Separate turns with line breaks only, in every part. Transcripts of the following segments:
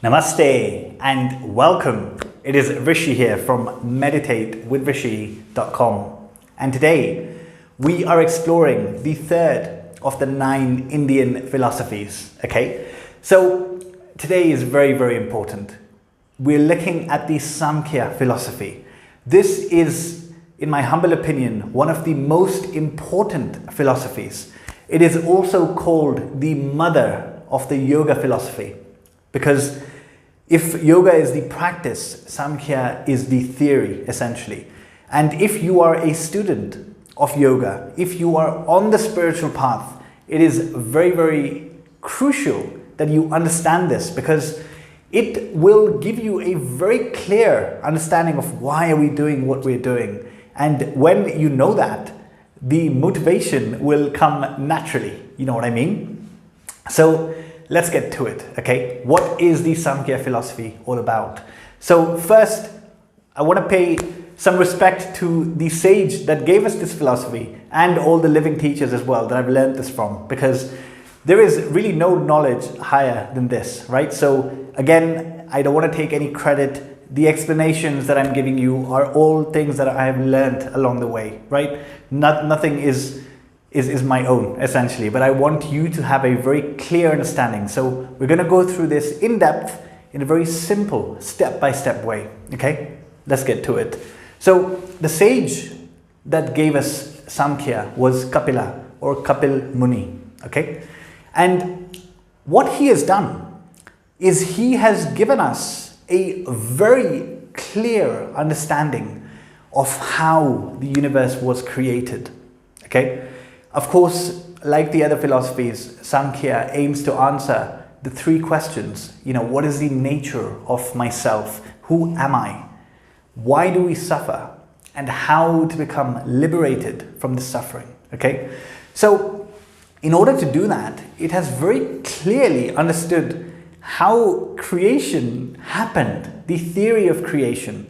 Namaste and welcome. It is Rishi here from meditatewithrishi.com, and today we are exploring the third of the 9 Indian philosophies. Okay, so today is very important. We're looking at the Samkhya philosophy. This is, in my humble opinion, one of the most important philosophies. It is also called the mother of the yoga philosophy, because if yoga is the practice, Samkhya is the theory, essentially. And if you are a student of yoga, if you are on the spiritual path, it is very crucial that you understand this, because it will give you a very clear understanding of why are we doing what we're doing. And when you know that, the motivation will come naturally. You know what I mean? So let's get to it, okay? What is the Samkhya philosophy all about? So first, I want to pay some respect to the sage that gave us this philosophy and all the living teachers as well that I've learned this from, because there is really no knowledge higher than this, right? So again, I don't want to take any credit. The explanations that I'm giving you are all things that I have learned along the way, right? Nothing is my own, essentially, but I want you to have a very clear understanding. So we're going to go through this in depth in a very simple step-by-step way. Okay, let's get to it. So the sage that gave us Samkhya was Kapila, or Kapil Muni. Okay, and what he has done is he has given us a very clear understanding of how the universe was created. Okay, of course, like the other philosophies, Samkhya aims to answer the 3 questions. You know, what is the nature of myself? Who am I? Why do we suffer? And how to become liberated from the suffering. Okay, so in order to do that, it has very clearly understood how creation happened, the theory of creation.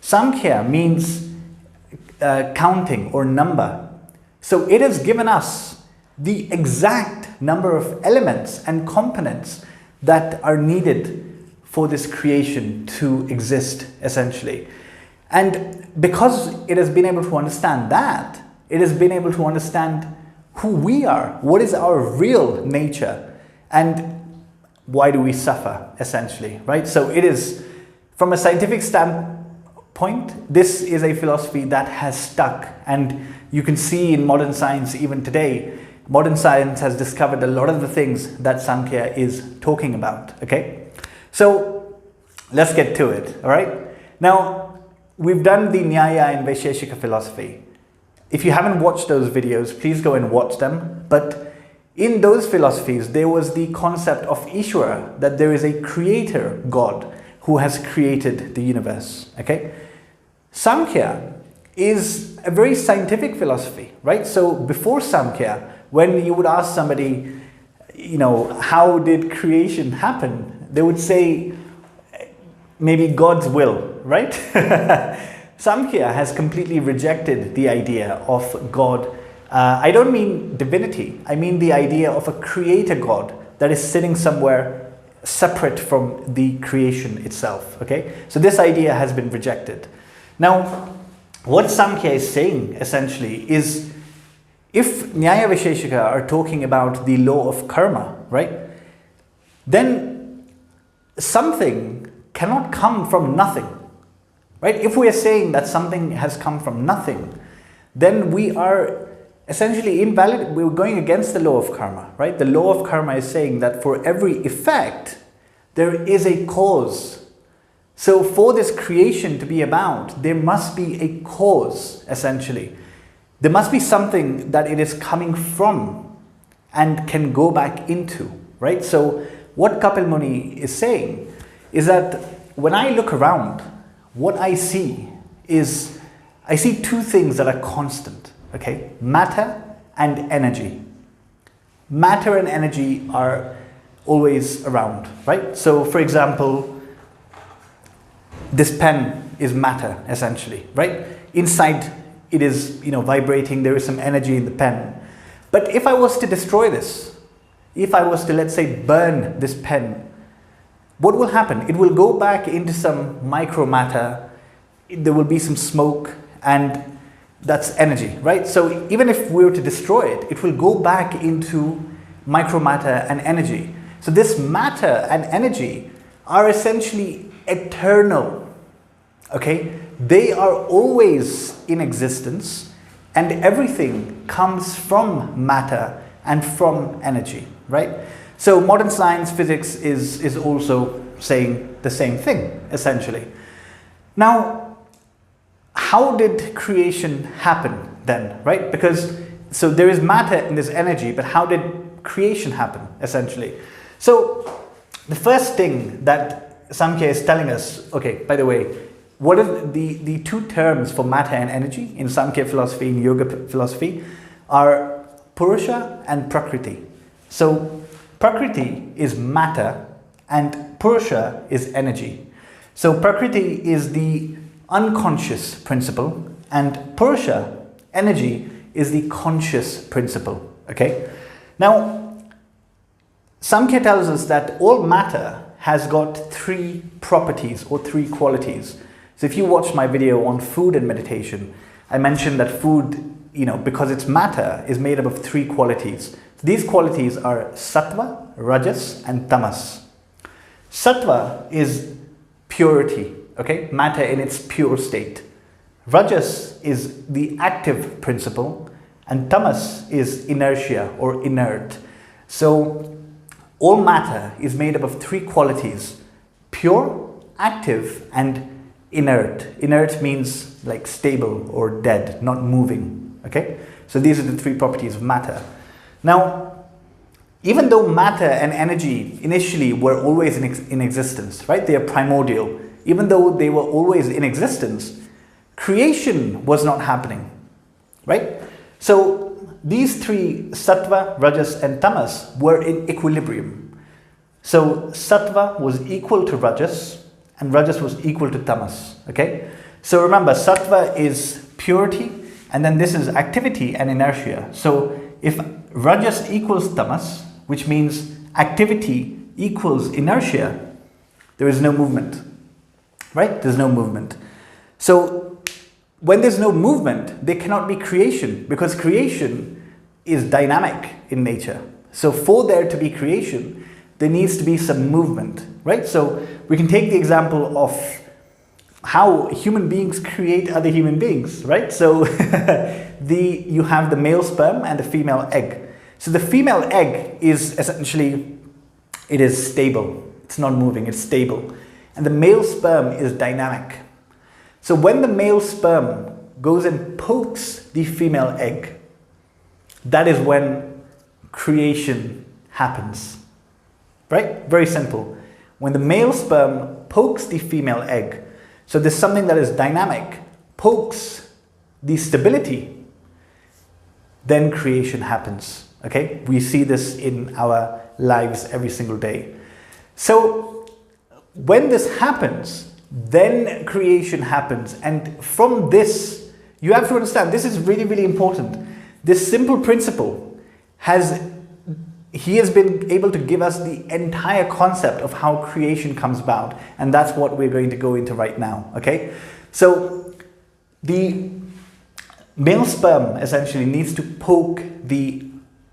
Samkhya means counting or number. So it has given us the exact number of elements and components that are needed for this creation to exist, essentially. And because it has been able to understand that, it has been able to understand who we are, what is our real nature, and why do we suffer, essentially, right? So it is, from a scientific standpoint, this is a philosophy that has stuck, and you can see in modern science even today, modern science has discovered a lot of the things that Samkhya is talking about, okay? So let's get to it, all right? Now, we've done the Nyaya and Vaisheshika philosophy. If you haven't watched those videos, please go and watch them. But in those philosophies, there was the concept of Ishvara, that there is a creator God who has created the universe, okay? Samkhya is a very scientific philosophy, right? So before Samkhya, when you would ask somebody, you know, how did creation happen? They would say, maybe God's will, right? Samkhya has completely rejected the idea of God. I don't mean divinity. I mean the idea of a creator God that is sitting somewhere separate from the creation itself, okay? So this idea has been rejected. Now, what Samkhya is saying, essentially, is if Nyaya Vaisheshika are talking about the law of karma, right, then something cannot come from nothing, right? If we are saying that something has come from nothing, then we are essentially invalid. We're going against the law of karma, right? The law of karma is saying that for every effect, there is a cause. So for this creation to be about, there must be a cause, essentially. There must be something that it is coming from and can go back into, right? So what Kapil Muni is saying is that when I look around, what I see is, I see 2 things that are constant, okay? Matter and energy. Matter and energy are always around, right? So for example, this pen is matter, essentially, right? Inside it is, you know, vibrating, there is some energy in the pen. But if I was to destroy this, if I was to, let's say, burn this pen, what will happen? It will go back into some micro matter, there will be some smoke, and that's energy, right? So even if we were to destroy it, it will go back into micro matter and energy. So this matter and energy are essentially eternal, okay? They are always in existence, and everything comes from matter and from energy, right? So modern science, physics is also saying the same thing, essentially. Now, how did creation happen then, right? Because, so there is matter and there's energy, but how did creation happen, essentially? So, the first thing that Samkhya is telling us, okay, by the way, what are the two terms for matter and energy in Samkhya philosophy, in yoga philosophy, are Purusha and Prakriti. So, Prakriti is matter and Purusha is energy. So, Prakriti is the unconscious principle and Purusha, energy, is the conscious principle, okay? Now, Samkhya tells us that all matter has got three properties or three qualities. So if you watched my video on food and meditation, I mentioned that food, because it's matter, is made up of three qualities. These qualities are sattva, rajas, and tamas. Sattva is purity, okay? Matter in its pure state. Rajas is the active principle, and tamas is inertia or inert. So all matter is made up of three qualities: pure, active, and inert. Inert means like stable or dead, not moving, okay? So these are the three properties of matter. Now, even though matter and energy initially were always in existence, right? They are primordial. Even though they were always in existence, creation was not happening, right? So these three, sattva, rajas, and tamas, were in equilibrium. So sattva was equal to rajas, and rajas was equal to tamas, okay? So remember, sattva is purity, and then this is activity and inertia. So if rajas equals tamas, which means activity equals inertia, there is no movement, right? There's no movement. So when there's no movement, there cannot be creation, because creation is dynamic in nature. So for there to be creation, there needs to be some movement, right? So we can take the example of how human beings create other human beings, right? So you have the male sperm and the female egg. So the female egg is essentially, it is stable. It's not moving, it's stable. And the male sperm is dynamic. So when the male sperm goes and pokes the female egg, that is when creation happens, right? Very simple. When the male sperm pokes the female egg, so there's something that is dynamic, pokes the stability, then creation happens, okay? We see this in our lives every single day. So when this happens, then creation happens. And from this, you have to understand, this is really, really important. This simple principle he has been able to give us the entire concept of how creation comes about. And that's what we're going to go into right now, okay? So the male sperm essentially needs to poke the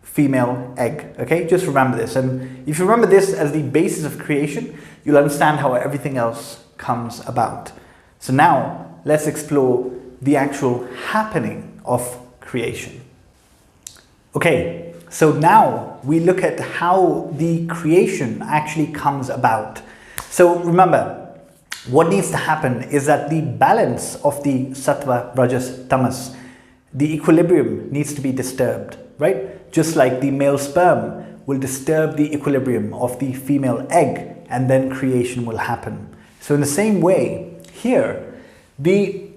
female egg, okay? Just remember this. And if you remember this as the basis of creation, you'll understand how everything else comes about. So now let's explore the actual happening of creation. Okay, so now we look at how the creation actually comes about. So remember, what needs to happen is that the balance of the sattva, rajas, tamas, the equilibrium needs to be disturbed, right? Just like the male sperm will disturb the equilibrium of the female egg, and then creation will happen. So in the same way, here, the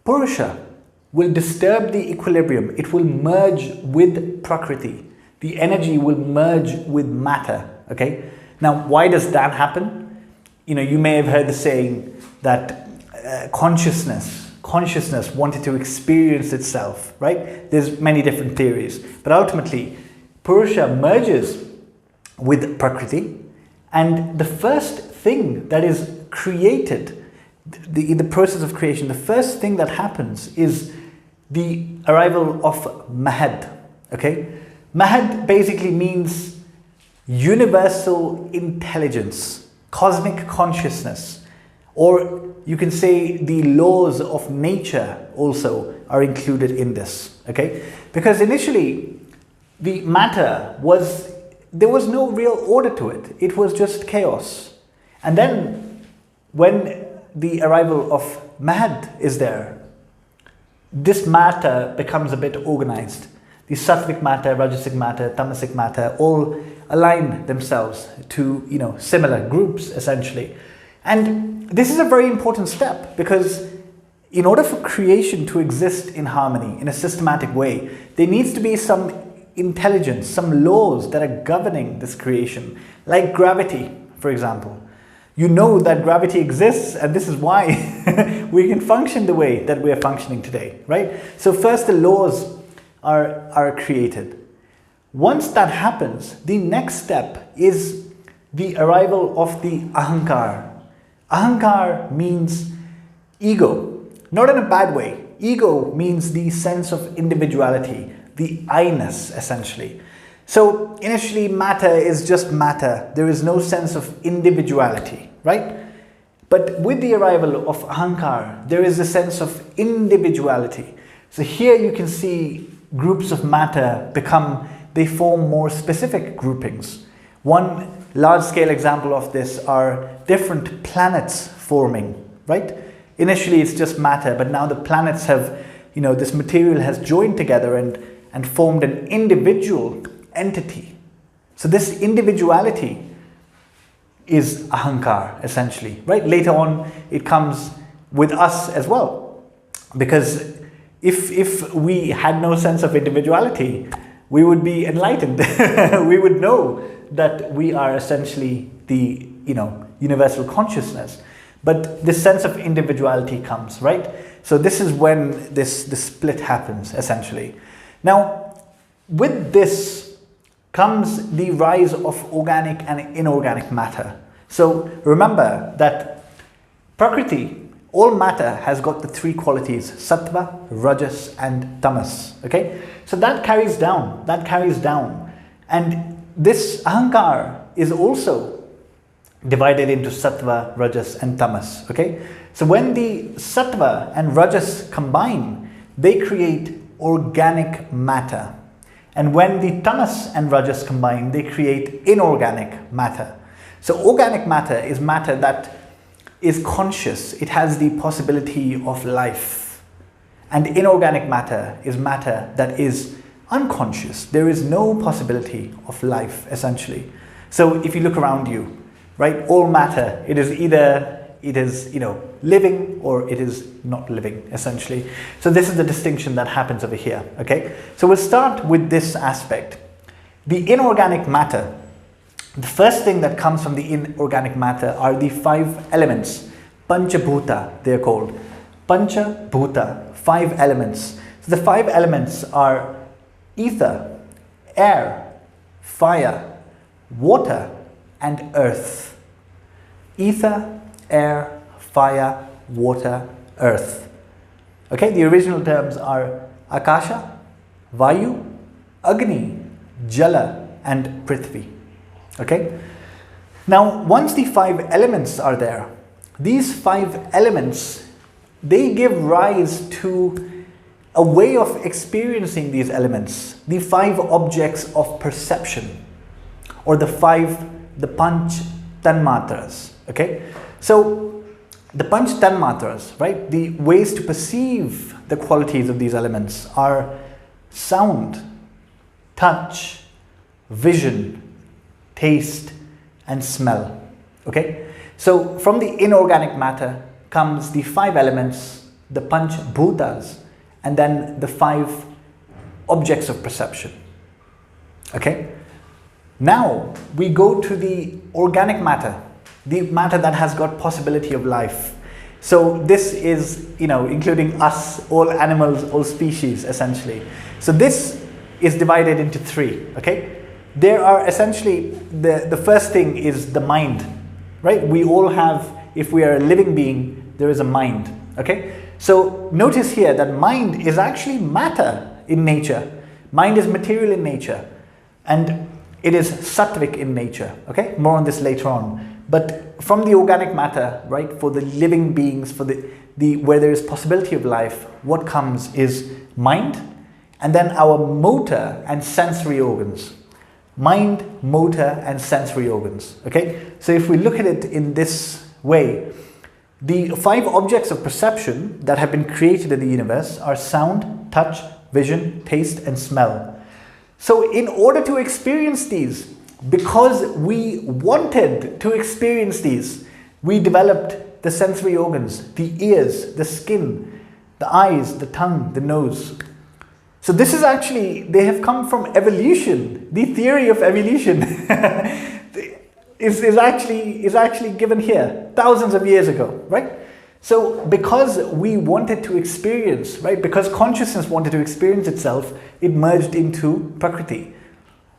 Purusha will disturb the equilibrium. It will merge with Prakriti. The energy will merge with matter, okay? Now, why does that happen? You may have heard the saying that consciousness wanted to experience itself, right? There's many different theories, but ultimately, Purusha merges with Prakriti, and the first thing that is created, the process of creation, the first thing that happens is the arrival of Mahad. Okay, Mahad basically means universal intelligence, cosmic consciousness, or you can say the laws of nature also are included in this. Okay, because initially the matter there was no real order to it. It was just chaos. And then when the arrival of Mahad is there, this matter becomes a bit organized. The sattvic matter, rajasic matter, tamasic matter all align themselves to, similar groups essentially. And this is a very important step, because in order for creation to exist in harmony, in a systematic way, there needs to be some intelligence, some laws that are governing this creation, like gravity, for example. You know that gravity exists, and this is why we can function the way that we are functioning today, right? So first the laws are created. Once that happens, the next step is the arrival of the ahankar. Ahankar means ego, not in a bad way. Ego means the sense of individuality, the I-ness essentially. So initially matter is just matter. There is no sense of individuality, right? But with the arrival of ahankar, there is a sense of individuality. So here you can see groups of matter they form more specific groupings. One large-scale example of this are different planets forming, right? Initially it's just matter, but now the planets have, this material has joined together and formed an individual entity. So this individuality is ahankar essentially, right? Later on it comes with us as well, because if we had no sense of individuality, we would be enlightened. We would know that we are essentially the universal consciousness. But this sense of individuality comes, right? So this is when this split happens essentially. Now, with this comes the rise of organic and inorganic matter. So remember that Prakriti, all matter has got the three qualities: sattva, rajas and tamas. Okay, so that carries down, and this ahankar is also divided into sattva, rajas and tamas. Okay, so when the sattva and rajas combine, they create organic matter, and when the tamas and rajas combine, they create inorganic matter. So organic matter is matter that is conscious, it has the possibility of life, and inorganic matter is matter that is unconscious. There is no possibility of life essentially. So if you look around you, right, all matter, it is either living or it is not living essentially. So this is the distinction that happens over here. Okay, so we'll start with this aspect. The inorganic matter, the first thing that comes from the inorganic matter are the 5 elements. Panchabhuta, they are called. Panchabhuta, 5 elements. So the 5 elements are ether, air, fire, water and earth. Ether, air, fire, water, earth. Okay, the original terms are Akasha, Vayu, Agni, Jala and Prithvi. Okay, now once the 5 elements are there, these 5 elements, they give rise to a way of experiencing these elements, the 5 objects of perception, or the panch tanmatras. Okay, so the panch tanmatras, right, the ways to perceive the qualities of these elements are sound, touch, vision, taste and smell. Okay, so from the inorganic matter comes the 5 elements, the panch bhutas, and then the 5 objects of perception. Okay, now we go to the organic matter, the matter that has got possibility of life. So this is, including us, all animals, all species essentially. So this is divided into 3. Okay, there are essentially, the first thing is the mind. right? We all have, if we are a living being, there is a mind, okay? So notice here that mind is actually matter in nature. Mind is material in nature, and it is sattvic in nature, okay? More on this later on. But from the organic matter, right, for the living beings, for the where there is possibility of life, what comes is mind, and then our motor and sensory organs. Mind, motor, and sensory organs, okay? So if we look at it in this way, the 5 objects of perception that have been created in the universe are sound, touch, vision, taste, and smell. So in order to experience these, because we wanted to experience these, we developed the sensory organs, the ears, the skin, the eyes, the tongue, the nose. So this is actually, they have come from evolution. The theory of evolution is actually given here thousands of years ago, right? So because we wanted to experience, right, because consciousness wanted to experience itself, it merged into Prakriti.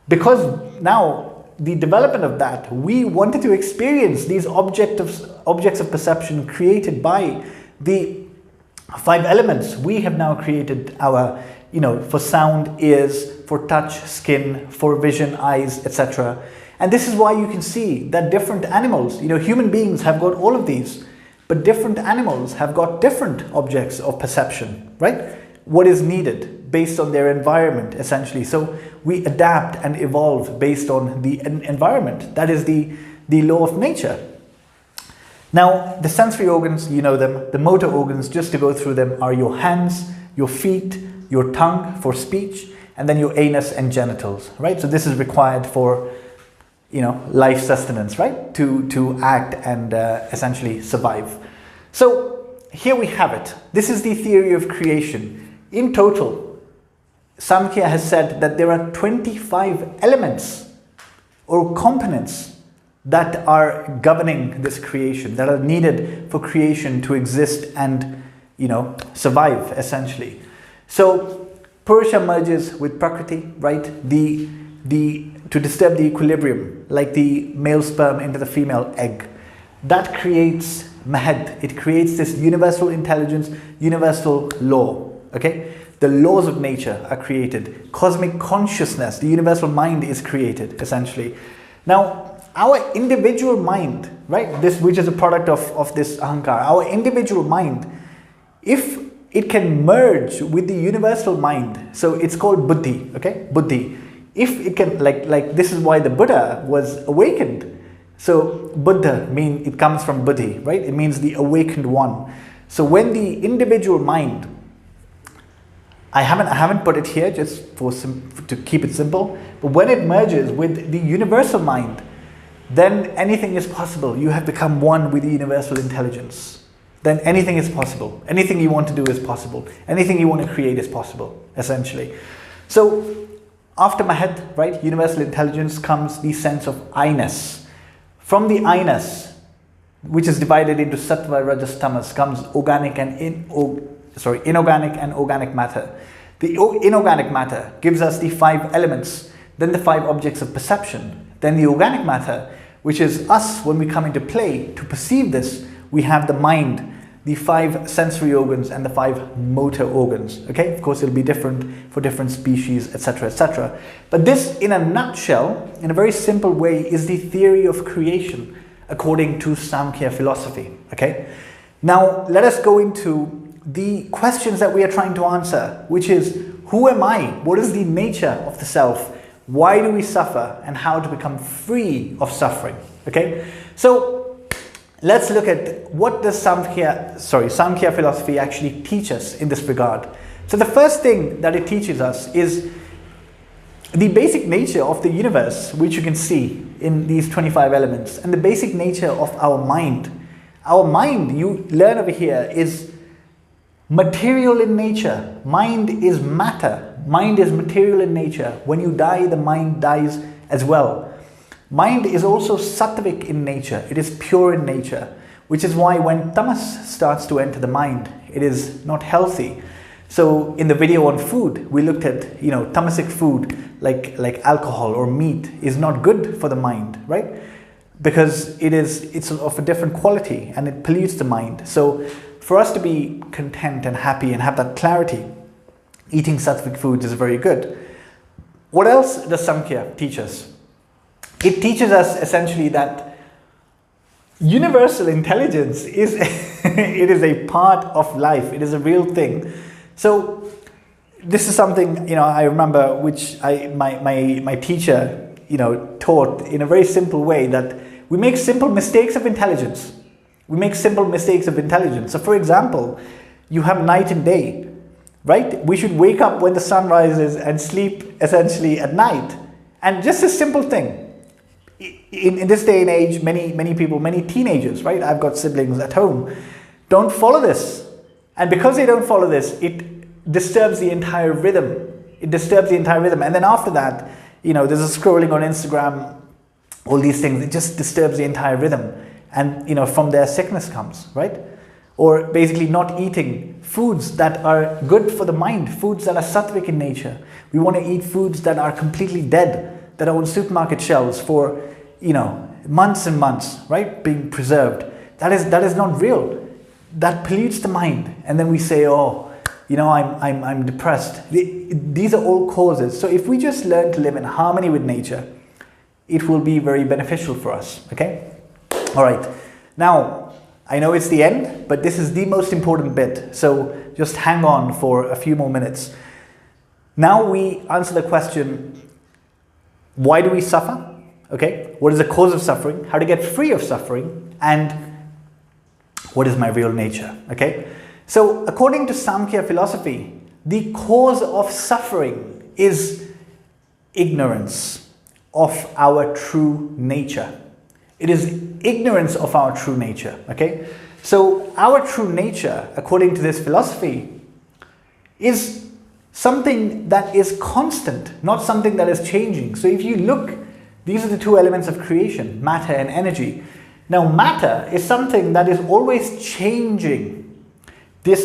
Because now the development of that, we wanted to experience these objects of perception created by the 5 elements. We have now created our, for sound, ears, for touch, skin, for vision, eyes, etc. And this is why you can see that different animals, human beings have got all of these, but different animals have got different objects of perception, right? What is needed based on their environment, essentially. So we adapt and evolve based on the environment. That is the law of nature. Now, the sensory organs, you know them. The motor organs, just to go through them, are your hands, your feet, your tongue for speech, and then your anus and genitals, right? So this is required for, life sustenance, right? To act and essentially survive. So here we have it. This is the theory of creation. In total, Samkhya has said that there are 25 elements or components that are governing this creation, that are needed for creation to exist and, survive, essentially. So Purusha merges with Prakriti, right? To disturb the equilibrium, like the male sperm into the female egg. That creates Mahad. It creates this universal intelligence, universal law, okay? The laws of nature are created. Cosmic consciousness, the universal mind is created, essentially. Now, our individual mind, right? This, which is a product of this ahankar, our individual mind, if it can merge with the universal mind, so it's called buddhi, okay? Buddhi. If it can, like this is why the Buddha was awakened. So Buddha it comes from buddhi, right? It means the awakened one. So when the individual mind, I haven't put it here just to keep it simple, but when it merges with the universal mind, then anything is possible. You have become one with the universal intelligence. Then anything is possible. Anything you want to do is possible. Anything you want to create is possible, essentially. So after Mahad, right, universal intelligence, comes the sense of I-ness. From the I-ness, which is divided into sattva, rajas, tamas, comes inorganic and organic matter. The inorganic matter gives us the 5 elements, then the 5 objects of perception. Then the organic matter, which is us when we come into play to perceive this, we have the mind, the 5 sensory organs and the 5 motor organs. Okay, of course it'll be different for different species, etc., etc. But this, in a nutshell, in a very simple way, is the theory of creation according to Samkhya philosophy. Okay, now let us go into the questions that we are trying to answer, which is, who am I? What is the nature of the self? Why do we suffer? And how to become free of suffering? Okay, so let's look at what does Samkhya philosophy actually teach us in this regard. So the first thing that it teaches us is the basic nature of the universe, which you can see in these 25 elements, and the basic nature of our mind. Our mind, you learn over here, is material in nature. Mind is matter. Mind is material in nature. When you die, the mind dies as well. Mind is also sattvic in nature. It is pure in nature, which is why when tamas starts to enter the mind, it is not healthy. So in the video on food, we looked at, tamasic food like alcohol or meat is not good for the mind, right? because it's of a different quality and it pollutes the mind. So for us to be content and happy and have that clarity, eating sattvic foods is very good. What else does Samkhya teach us? It teaches us essentially that universal intelligence is it is a part of life. It is a real thing. So this is something, I remember which my teacher, taught in a very simple way, that we make simple mistakes of intelligence. We make simple mistakes of intelligence. So for example, you have night and day, right? We should wake up when the sun rises and sleep essentially at night. And just a simple thing. In this day and age, many people, many teenagers, right? I've got siblings at home, don't follow this. And because they don't follow this, it disturbs the entire rhythm. It disturbs the entire rhythm. And then after that, there's a scrolling on Instagram, all these things, it just disturbs the entire rhythm. And, from there sickness comes, right? Or basically not eating foods that are good for the mind, foods that are sattvic in nature. We want to eat foods that are completely dead, that are on supermarket shelves for, months and months, right? Being preserved. That is not real. That pollutes the mind. And then we say, I'm depressed. These are all causes. So if we just learn to live in harmony with nature, it will be very beneficial for us, okay? All right. Now, I know it's the end, but this is the most important bit. So just hang on for a few more minutes. Now we answer the question, why do we suffer? Okay. What is the cause of suffering? How to get free of suffering? And what is my real nature? Okay. So according to Samkhya philosophy, the cause of suffering is ignorance of our true nature. It is ignorance of our true nature, okay? So our true nature, according to this philosophy, is something that is constant, not something that is changing. So if you look, these are the two elements of creation, matter and energy. Now matter is something that is always changing.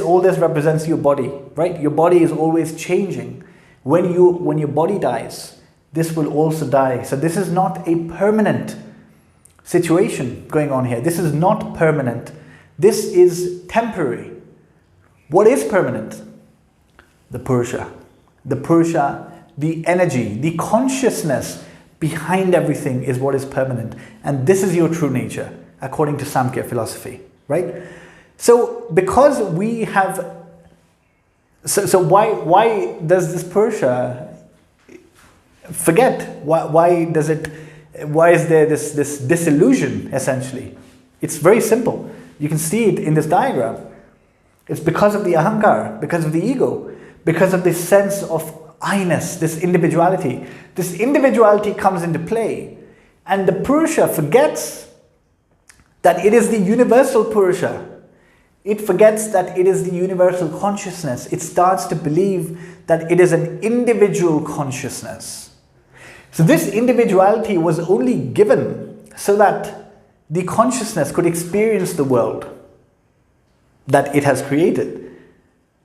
All this represents your body, right? Your body is always changing. When your body dies, this will also die. So this is not a permanent situation going on here. This is not permanent. This is temporary. What is permanent? The Purusha. The Purusha, the energy, the consciousness behind everything is what is permanent. And this is your true nature, according to Samkhya philosophy, right? So because we have, so why does this Purusha forget? Why is there this disillusion essentially? It's very simple. You can see it in this diagram. It's because of the ahankara, because of the ego, because of this sense of I-ness, this individuality. This individuality comes into play, and the Purusha forgets that it is the universal Purusha. It forgets that it is the universal consciousness. It starts to believe that it is an individual consciousness. So this individuality was only given so that the consciousness could experience the world that it has created.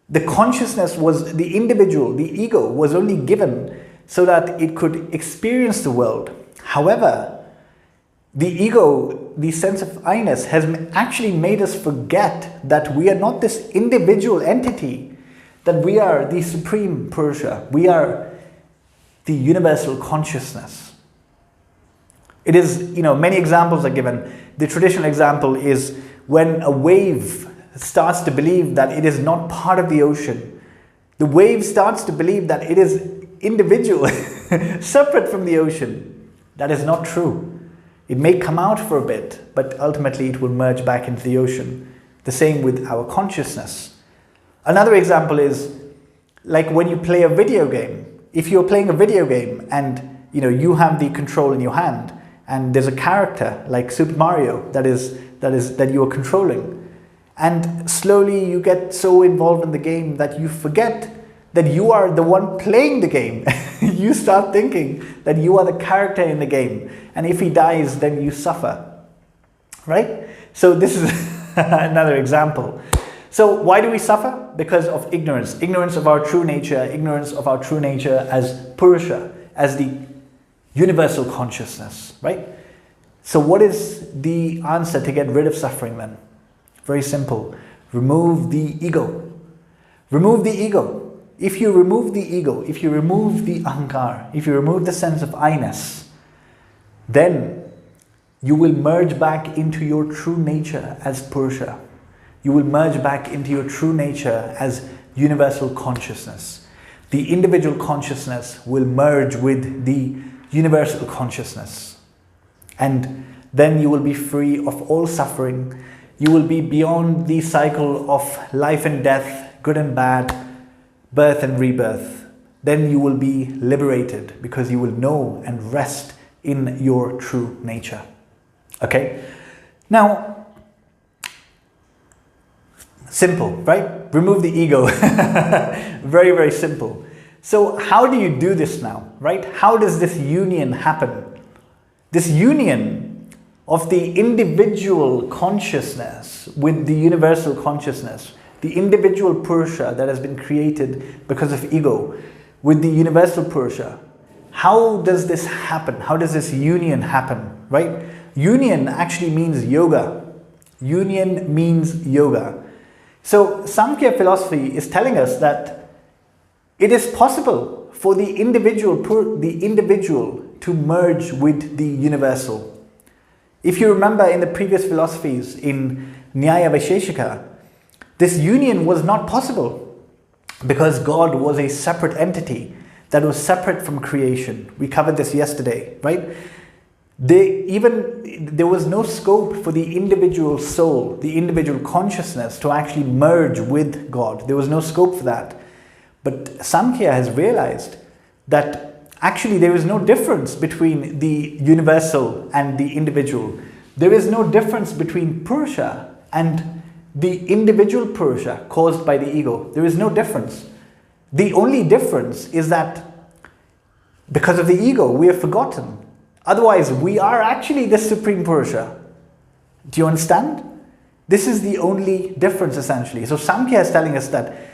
The consciousness was the individual, the ego was only given so that it could experience the world. However, the ego, the sense of I-ness, has actually made us forget that we are not this individual entity, that we are the supreme Purusha. We are the universal consciousness. It is, many examples are given. The traditional example is when a wave starts to believe that it is not part of the ocean. The wave starts to believe that it is individual, separate from the ocean. That is not true. It may come out for a bit, but ultimately it will merge back into the ocean. The same with our consciousness. Another example is like when you play a video game. If you're playing a video game and you have the control in your hand, and there's a character like Super Mario that you are controlling, and slowly you get so involved in the game that you forget that you are the one playing the game. You start thinking that you are the character in the game, and if he dies, then you suffer, right? So this is another example. So why do we suffer? Because of ignorance. Ignorance of our true nature, as Purusha, as the universal consciousness, right? So what is the answer to get rid of suffering then? Very simple. Remove the ego. Remove the ego. If you remove the ego, if you remove the ahankar, if you remove the sense of I-ness, then you will merge back into your true nature as Purusha. You will merge back into your true nature as universal consciousness. The individual consciousness will merge with the universal consciousness. And then you will be free of all suffering. You will be beyond the cycle of life and death, good and bad, birth and rebirth. Then you will be liberated because you will know and rest in your true nature. Okay? Now, simple, right? Remove the ego. Very, very simple. So how do you do this now, right? How does this union happen? This union of the individual consciousness with the universal consciousness, the individual Purusha that has been created because of ego, with the universal Purusha. How does this happen? How does this union happen, right? Union actually means yoga. Union means yoga. So Samkhya philosophy is telling us that it is possible for the individual to merge with the universal. If you remember in the previous philosophies in Nyaya Vaisheshika, this union was not possible because God was a separate entity that was separate from creation. We covered this yesterday, right? There was no scope for the individual soul, the individual consciousness to actually merge with God. There was no scope for that. But Samkhya has realized that actually there is no difference between the universal and the individual. There is no difference between Purusha and the individual Purusha caused by the ego. There is no difference. The only difference is that because of the ego, we are forgotten. Otherwise, we are actually the Supreme Purusha. Do you understand? This is the only difference essentially. So Samkhya is telling us that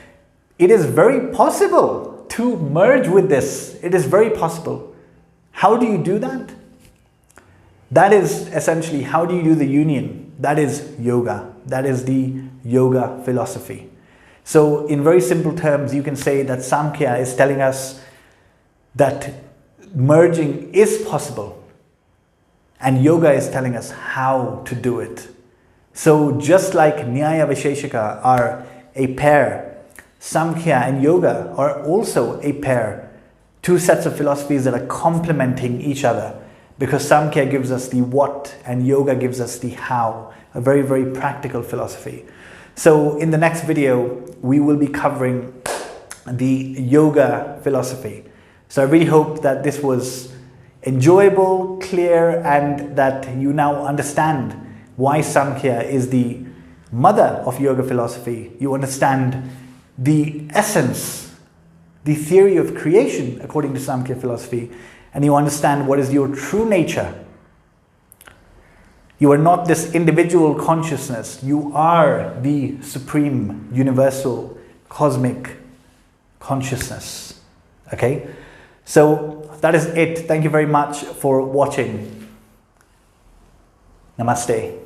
it is very possible to merge with this. It is very possible. How do you do that? That is essentially, how do you do the union? That is yoga. That is the yoga philosophy. So in very simple terms, you can say that Samkhya is telling us that merging is possible. And yoga is telling us how to do it. So just like Nyaya Vaisheshika are a pair, Samkhya and yoga are also a pair. Two sets of philosophies that are complementing each other. Because Samkhya gives us the what and yoga gives us the how. A very, very practical philosophy. So in the next video, we will be covering the yoga philosophy. So I really hope that this was enjoyable, clear, and that you now understand why Samkhya is the mother of yoga philosophy. You understand the essence, the theory of creation according to Samkhya philosophy, and you understand what is your true nature. You are not this individual consciousness. You are the supreme, universal, cosmic consciousness. Okay? So that is it. Thank you very much for watching. Namaste.